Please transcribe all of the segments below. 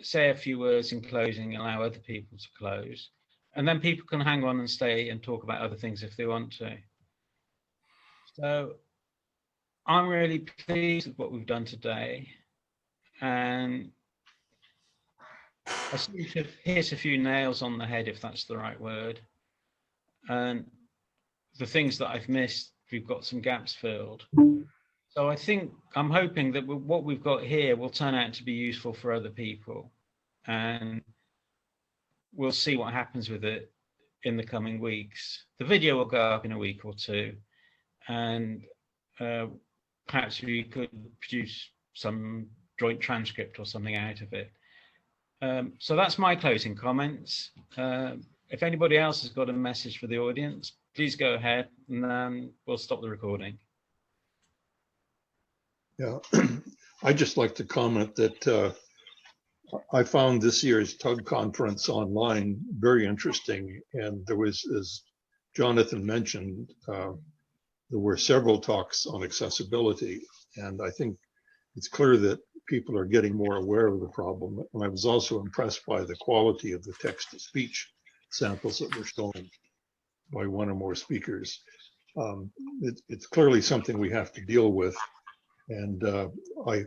say a few words in closing, allow other people to close, and then people can hang on and stay and talk about other things if they want to. So I'm really pleased with what we've done today, and I seem to have hit a few nails on the head, if that's the right word. And the things that I've missed, we've got some gaps filled. So I think, I'm hoping that what we've got here will turn out to be useful for other people. And we'll see what happens with it in the coming weeks. The video will go up in a week or two. And perhaps we could produce some joint transcript or something out of it. So that's my closing comments. If anybody else has got a message for the audience, please go ahead, and then we'll stop the recording. Yeah, I'd just like to comment that I found this year's TUG conference online very interesting. And there was, as Jonathan mentioned, there were several talks on accessibility. And I think it's clear that people are getting more aware of the problem. And I was also impressed by the quality of the text-to-speech samples that were shown by one or more speakers. It's clearly something we have to deal with. And I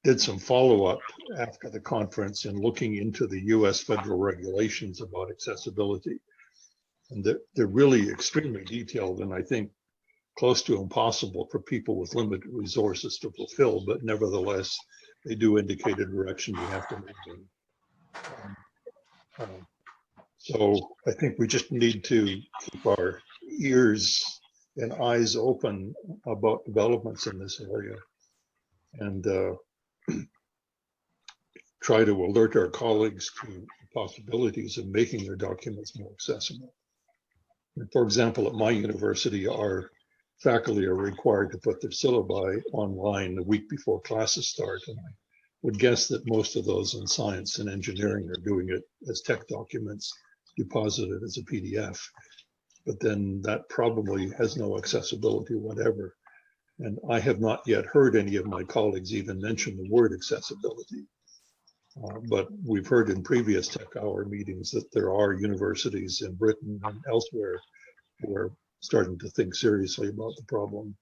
did some follow-up after the conference and looking into the US federal regulations about accessibility. And they're really extremely detailed, and I think close to impossible for people with limited resources to fulfill, but nevertheless, they do indicate a direction we have to move in. So I think we just need to keep our ears and eyes open about developments in this area, and try to alert our colleagues to the possibilities of making their documents more accessible. And for example, at my university, our faculty are required to put their syllabi online the week before classes start. And I would guess that most of those in science and engineering are doing it as tech documents deposited as a PDF. But then that probably has no accessibility whatever. And I have not yet heard any of my colleagues even mention the word accessibility. But we've heard in previous Tech Hour meetings that there are universities in Britain and elsewhere who are starting to think seriously about the problem.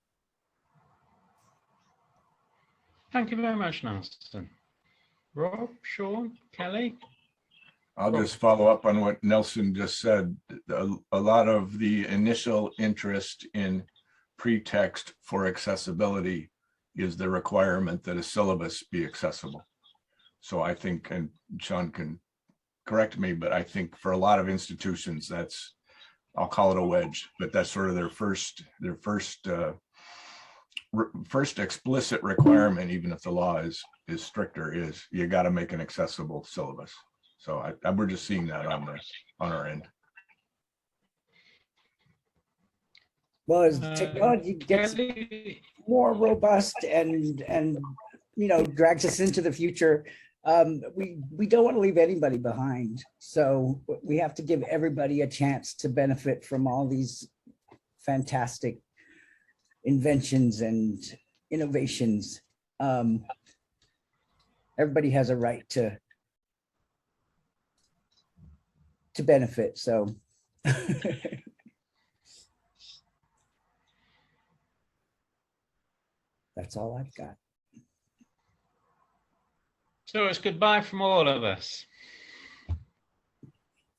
Thank you very much, Nelson. Rob, Sean, Kelly? I'll just follow up on what Nelson just said. A lot of the initial interest in pretext for accessibility is the requirement that a syllabus be accessible. So I think, and Sean can correct me, but I think for a lot of institutions, that's, I'll call it a wedge, but that's sort of their first explicit requirement, even if the law is stricter, is you got to make an accessible syllabus. So we're just seeing that on our end. Well, as technology gets more robust and drags us into the future, we don't want to leave anybody behind. So we have to give everybody a chance to benefit from all these fantastic inventions and innovations. Everybody has a right to benefit. So that's all I've got. So it's goodbye from all of us.